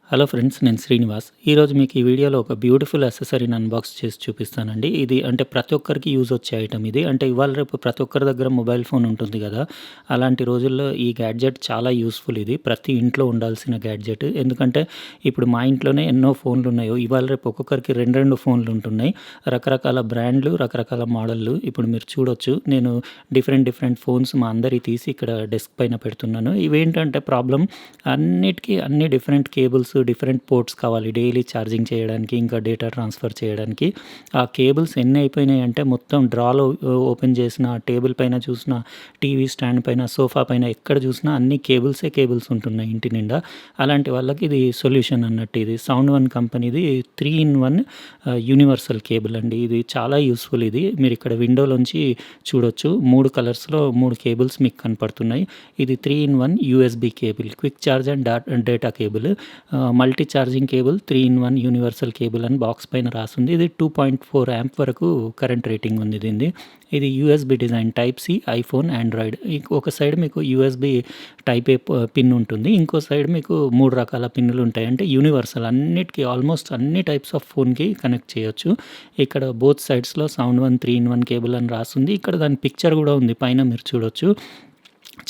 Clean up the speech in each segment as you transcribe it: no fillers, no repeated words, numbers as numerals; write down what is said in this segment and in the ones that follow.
Hello friends, నేను శ్రీనివాస్. ఈరోజు మీకు ఈ వీడియోలో ఒక బ్యూటిఫుల్ యాక్సెసరీని అన్బాక్స్ చేసి చూపిస్తానండి. ఇది అంటే ప్రతి ఒక్కరికి యూజ్ వచ్చే ఐటమ్ ఇది. అంటే ఇవాళ రేపు ప్రతి ఒక్కరి దగ్గర మొబైల్ ఫోన్ ఉంటుంది కదా! అలాంటి రోజుల్లో ఈ గ్యాడ్జెట్ చాలా యూజ్‌ఫుల్ ఇది. ప్రతి ఇంట్లో ఉండాల్సిన గ్యాడ్జెట్. ఎందుకంటే ఇప్పుడు మా ఇంట్లోనే ఎన్నో ఫోన్లు ఉన్నాయి. ఇవాళ రేపు ఒక్కొక్కరికి 2, 2 ఫోన్లు ఉంటున్నాయి. రకరకాల బ్రాండ్‌లు, రకరకాల మోడల్‌లు. ఇప్పుడు మీరు చూడొచ్చు. నేను డిఫరెంట్ ఫోన్స్ మా అందరియి తీసి ఇక్కడ డెస్క్ పైన పెడుతున్నాను. ఇవేంటంటే ప్రాబ్లమ్ అన్నిటికి అన్ని డిఫరెంట్ కేబుల్స్, డిఫరెంట్ పోర్ట్స్ కావాలి డైలీ ఛార్జింగ్ చేయడానికి, ఇంకా డేటా ట్రాన్స్ఫర్ చేయడానికి. ఆ కేబుల్స్ ఎన్ని అయిపోయినాయంటే మొత్తం డ్రాలో ఓపెన్ చేసిన, టేబుల్ పైన చూసిన, టీవీ స్టాండ్ పైన, సోఫా పైన ఎక్కడ చూసినా అన్ని కేబుల్స్ ఉంటున్నాయి ఇంటి నిండా. అలాంటి వాళ్ళకి ఇది సొల్యూషన్ అన్నట్టు. ఇది సౌండ్ వన్ కంపెనీది 3 ఇన్ 1 యూనివర్సల్ కేబుల్ అండి. ఇది చాలా యూస్ఫుల్. ఇది మీరు ఇక్కడ విండోలోంచి చూడొచ్చు. 3 కలర్స్‌లో 3 కేబుల్స్ మీకు కనపడుతున్నాయి. ఇది 3 in 1 USB cable, quick charge and data cable, multi charging cable, 3 in 1 universal cable అని బాక్స్ పైన రాసుంది. ఇది 2.4 యాంప్ వరకు కరెంట్ రేటింగ్ ఉంది దీనిది. ఇది USB design, type C, iPhone, Android. ఒక సైడ్ మీకు యూఎస్బీ టైప్ ఏ పిన్ ఉంటుంది. ఇంకో సైడ్ మీకు 3 రకాల పిన్నులు ఉంటాయి. అంటే యూనివర్సల్ అన్నిటికి, ఆల్మోస్ట్ అన్ని టైప్స్ ఆఫ్ ఫోన్‌కి కనెక్ట్ చేయొచ్చు. ఇక్కడ బోత్ సైడ్స్‌లో సౌండ్ వన్ 3 ఇన్ 1 కేబుల్ అని రాసుంది. ఇక్కడ దాని పిక్చర్ కూడా ఉంది. పైన మీరు చూడొచ్చు.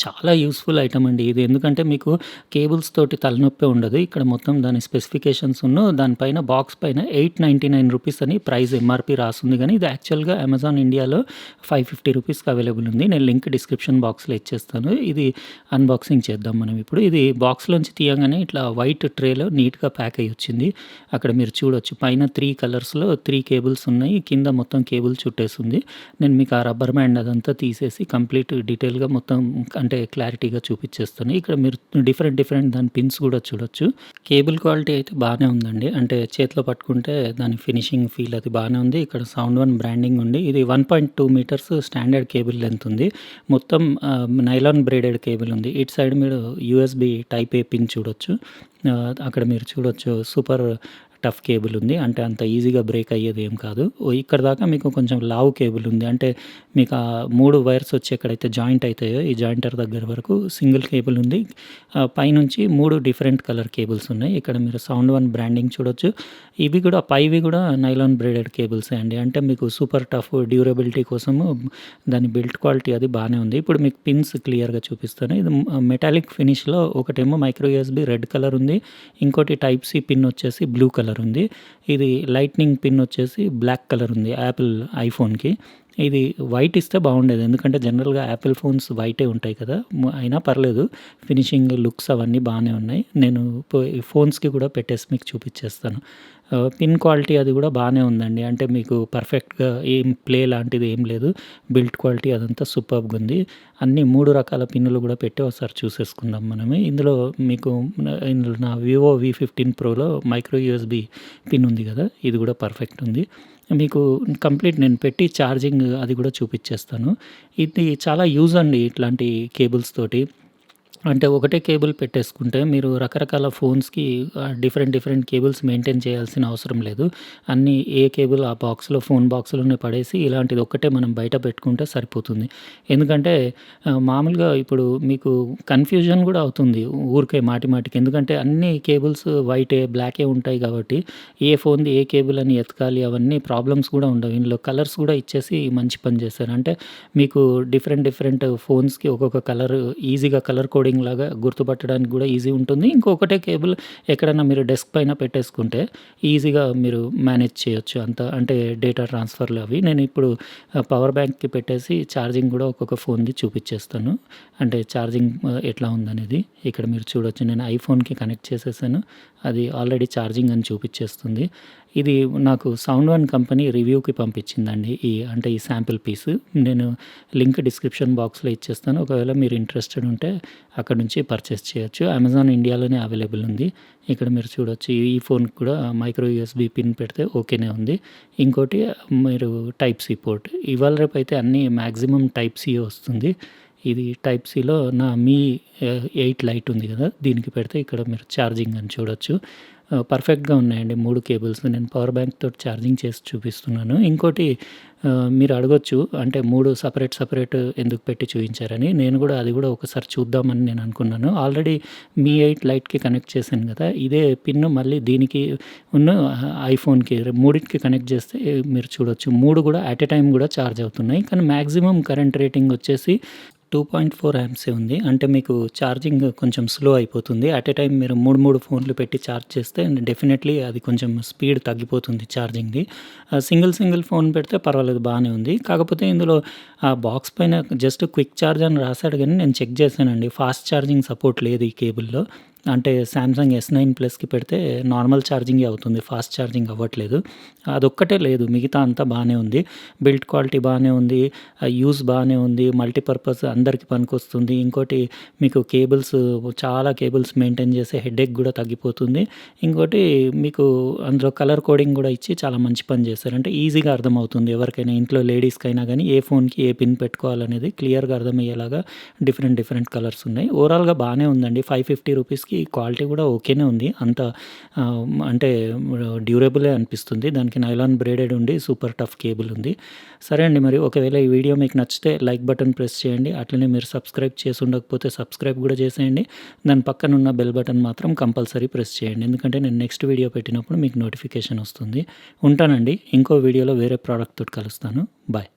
చాలా యూస్‌ఫుల్ ఐటమ్ అండి ఇది. ఎందుకంటే మీకు కేబుల్స్ తోటి తలనొప్పే ఉండదు. ఇక్కడ మొత్తం దాని స్పెసిఫికేషన్స్‌ను దానిపైన బాక్స్ పైన ₹899 అని ప్రైస్ ఎంఆర్‌పీ రాసుంది. గానీ ఇది యాక్చువల్‌గా అమెజాన్ ఇండియాలో ₹550కి అవైలబుల్ ఉంది. నేను లింక్ డిస్క్రిప్షన్ బాక్స్‌లో ఇచ్చేస్తాను. ఇది అన్బాక్సింగ్ చేద్దాం మనం ఇప్పుడు. ఇది బాక్స్‌లోంచి తీయంగానే ఇట్లా వైట్ ట్రేలో నీట్‌గా ప్యాక్ అయ్యి వచ్చింది. అక్కడ మీరు చూడొచ్చు. పైన 3 కలర్స్‌లో 3 కేబుల్స్ ఉన్నాయి. కింద మొత్తం కేబుల్ చుట్టేసుంది. నేను మీకు ఆ రబ్బర్ బ్యాండ్ అదంతా తీసేసి కంప్లీట్ డీటెయిల్‌గా మొత్తం అంటే క్లారిటీగా చూపిచ్చేస్తాను. ఇక్కడ మీరు డిఫరెంట్ దాని పిన్స్ కూడా చూడొచ్చు. కేబుల్ క్వాలిటీ అయితే బానే ఉందండి. అంటే చేతిలో పట్టుకుంటే దాని ఫినిషింగ్ ఫీల్ అది బానే ఉంది. ఇక్కడ సౌండ్ వన్ బ్రాండింగ్ ఉంది. ఇది 1.2 మీటర్స్ స్టాండర్డ్ కేబుల్ లెంత్ ఉంది. మొత్తం నైలాన్ బ్రేడెడ్ కేబుల్ ఉంది. ఇటు సైడ్ మీరు యూఎస్బీ టైప్ ఏ పిన్ చూడొచ్చు. అక్కడ మీరు చూడొచ్చు సూపర్ టఫ్ కేబుల్ ఉంది. అంటే అంత ఈజీగా బ్రేక్ అయ్యేది ఏం కాదు. ఇక్కడ దాకా మీకు కొంచెం లావు కేబుల్ ఉంది. అంటే మీకు ఆ 3 వైర్స్ వచ్చి ఎక్కడైతే జాయింట్ అయితాయో ఈ జాయింటర్ దగ్గర వరకు సింగిల్ కేబుల్ ఉంది. పైనుంచి 3 డిఫరెంట్ కలర్ కేబుల్స్ ఉన్నాయి. ఇక్కడ మీరు సౌండ్ వన్ బ్రాండింగ్ చూడొచ్చు. ఇవి కూడా పైవి కూడా నైలాన్ బ్రేడెడ్ కేబుల్సే అండి. అంటే మీకు సూపర్ టఫ్ డ్యూరబిలిటీ కోసము దాని బిల్ట్ క్వాలిటీ అది బానే ఉంది. ఇప్పుడు మీకు పిన్స్ క్లియర్‌గా చూపిస్తాను. ఇది మెటాలిక్ ఫినిష్‌లో ఒకటేమో మైక్రో యూఎస్బీ రెడ్ కలర్ ఉంది. ఇంకోటి టైప్ సి పిన్ వచ్చేసి బ్లూ కలర్ ఉంది. ఇది లైట్నింగ్ పిన్ వచ్చేసి బ్లాక్ కలర్ ఉంది యాపిల్ ఐఫోన్‌కి. ఇది వైట్ ఇస్తే బాగుండేది. ఎందుకంటే జనరల్‌గా యాపిల్ ఫోన్స్ వైటే ఉంటాయి కదా! అయినా పర్లేదు. ఫినిషింగ్, లుక్స్ అవన్నీ బానే ఉన్నాయి. నేను ఫోన్స్‌కి కూడా పెట్టేసి మీకు చూపిచ్చేస్తాను. పిన్ క్వాలిటీ అది కూడా బానే ఉందండి. అంటే మీకు పర్ఫెక్ట్‌గా ఏం ప్లే లాంటిది ఏం లేదు. బిల్ట్ క్వాలిటీ అదంతా సూపర్బ్‌గా ఉంది. అన్ని 3 రకాల పిన్నులు కూడా పెట్టి ఒకసారి చూసేసుకుందాం మనము. ఇందులో నా వివో వి15 ప్రోలో మైక్రో యూఎస్బీ పిన్ ఉంది కదా! ఇది కూడా పర్ఫెక్ట్ ఉంది. మీకు కంప్లీట్ నేను పెట్టి ఛార్జింగ్ అది కూడా చూపిచ్చేస్తాను. ఇది చాలా యూజ్ అండి ఇట్లాంటి కేబుల్స్ తోటి. అంటే ఒకటే కేబుల్ పెట్టేసుకుంటే మీరు రకరకాల ఫోన్స్‌కి డిఫరెంట్ కేబుల్స్ మెయింటైన్ చేయాల్సిన అవసరం లేదు. అన్నీ ఏ కేబుల్ ఆ బాక్స్‌లో, ఫోన్ బాక్స్‌లోనే పడేసి ఇలాంటిది ఒక్కటే మనం బయట పెట్టుకుంటే సరిపోతుంది. ఎందుకంటే మామూలుగా ఇప్పుడు మీకు కన్‌ఫ్యూజన్ కూడా అవుతుంది ఊరికే మాటికి. ఎందుకంటే అన్ని కేబుల్స్ వైటే, బ్లాకే ఉంటాయి కాబట్టి ఏ ఫోన్‌ది ఏ కేబుల్ అని ఎతకాలి, అవన్నీ ప్రాబ్లమ్స్ కూడా ఉండవు. ఇందులో కలర్స్ కూడా ఇచ్చేసి మంచి పని చేశారు. అంటే మీకు డిఫరెంట్ ఫోన్స్‌కి ఒక్కొక్క కలర్ ఈజీగా కలర్ కోడింగ్ లాగా గుర్తుపట్టడానికి కూడా ఈజీ ఉంటుంది. ఇంకొకటే కేబుల్ ఎక్కడన్నా మీరు డెస్క్ పైన పెట్టేసుకుంటే ఈజీగా మీరు మేనేజ్ చేయొచ్చు. అంటే డేటా ట్రాన్స్‌ఫర్‌లు అవి. నేను ఇప్పుడు పవర్ బ్యాంక్‌కి పెట్టేసి ఛార్జింగ్ కూడా ఒక్కొక్క ఫోన్‌ది చూపిచ్చేస్తాను. అంటే ఛార్జింగ్ ఎట్లా ఉందనేది. ఇక్కడ మీరు చూడొచ్చు. నేను ఐఫోన్‌కి కనెక్ట్ చేసేసాను. అది ఆల్రెడీ ఛార్జింగ్ అని చూపిచ్చేస్తుంది. ఇది నాకు సౌండ్ వన్ కంపెనీ రివ్యూకి పంపించిందండి. ఈ శాంపిల్ పీస్. నేను లింక్ డిస్క్రిప్షన్ బాక్స్‌లో ఇచ్చేస్తాను. ఒకవేళ మీరు ఇంట్రెస్టెడ్ ఉంటే అక్కడ నుంచి పర్చేస్ చేయొచ్చు. అమెజాన్ ఇండియాలోనే అవైలబుల్ ఉంది. ఇక్కడ మీరు చూడొచ్చు. ఈ ఫోన్‌కి కూడా మైక్రో యూఎస్బీ పిన్ పెడితే ఓకేనే ఉంది. ఇంకోటి మీరు టైప్ సి పోర్ట్. ఇవాళ రేపైతే అన్నీ మాక్సిమం టైప్ సియే వస్తుంది. ఇది టైప్ సిలో నా మీ 8 లైట్ ఉంది కదా! దీనికి పెడితే ఇక్కడ మీరు ఛార్జింగ్ అని చూడొచ్చు. పర్ఫెక్ట్‌గా ఉన్నాయండి 3 కేబుల్స్. నేను పవర్ బ్యాంక్ తోటి ఛార్జింగ్ చేసి చూపిస్తున్నాను. ఇంకోటి మీరు అడగొచ్చు అంటే 3 సెపరేట్ ఎందుకు పెట్టి చూయించారని. నేను కూడా అది కూడా ఒకసారి చూద్దామని నేను అనుకున్నాను. ఆల్రెడీ మీ 8 లైట్‌కి కనెక్ట్ చేశాను కదా! ఇదే పిన్ మళ్ళీ దీనికి ఐఫోన్‌కి మూడిటికి కనెక్ట్ చేస్తే మీరు చూడొచ్చు. 3 కూడా అట్ ఎ టైమ్ కూడా ఛార్జ్ అవుతున్నాయి. కానీ మాక్సిమం కరెంట్ రేటింగ్ వచ్చేసి 2.4 ఆంప్సే ఉంది. అంటే మీకు ఛార్జింగ్ కొంచెం స్లో అయిపోతుంది. అట్ ఎ టైమ్ మీరు 3 ఫోన్లు పెట్టి ఛార్జ్ చేస్తే డెఫినెట్‌లీ అది కొంచెం స్పీడ్ తగ్గిపోతుంది ఛార్జింగ్‌ది. సింగిల్ ఫోన్ పెడితే పర్వాలేదు బానే ఉంది. కాకపోతే ఇందులో ఆ బాక్స్ పైన జస్ట్ క్విక్ ఛార్జ్ అని రాసాడు గానీ నేను చెక్ చేశానండి. ఫాస్ట్ ఛార్జింగ్ సపోర్ట్ లేదు ఈ కేబుల్‌లో. అంటే సామ్‌సంగ్ S9 ప్లస్‌కి పెడితే నార్మల్ ఛార్జింగే అవుతుంది. ఫాస్ట్ ఛార్జింగ్ అవ్వట్లేదు. అదొక్కటే లేదు. మిగతా అంతా బానే ఉంది. బిల్డ్ క్వాలిటీ బానే ఉంది. యూజ్ బానే ఉంది. మల్టీపర్పస్ అందరికి పనికొస్తుంది. ఇంకోటి మీకు చాలా కేబుల్స్ మెయింటైన్ చేసే హెడేక్ గూడా తగ్గిపోతుంది. ఇంకోటి మీకు అందులో కలర్ కోడింగ్ గూడా ఇచ్చి చాలా మంచి పని చేశారు. అంటే ఈజీగా అర్థమవుతుంది. ఎవరికైనా ఇంట్లో లేడీస్‌కైనా గానీ ఏ ఫోన్‌కి ఏ పిన్ పెట్టుకోవాలనేది క్లియర్‌గా అర్థమయ్యేలాగా డిఫరెంట్ కలర్స్ ఉన్నాయి. ఓవరాల్‌గా బానే ఉందండి. 550 రూపీస్‌కి క్వాలిటీ కూడా ఓకేనే ఉంది. అంత అంటే డ్యూరబులే అనిపిస్తుంది. దానికి నైలాన్ బ్రేడెడ్ ఉండి సూపర్ టఫ్ కేబుల్ ఉంది. సరే అండి మరి ఒకవేళ ఈ వీడియో మీకు నచ్చితే లైక్ బటన్ ప్రెస్ చేయండి. అట్లనే మీరు సబ్స్క్రైబ్ చేసి ఉండకపోతే సబ్స్క్రైబ్ కూడా చేసేయండి. దాని పక్కనున్న బెల్ బటన్ మాత్రం కంపల్సరీ ప్రెస్ చేయండి. ఎందుకంటే నేను నెక్స్ట్ వీడియో పెట్టినప్పుడు మీకు నోటిఫికేషన్ వస్తుంది. ఉంటానండి. ఇంకో వీడియోలో వేరే ప్రోడక్ట్ తోటి కలుస్తాను. బాయ్.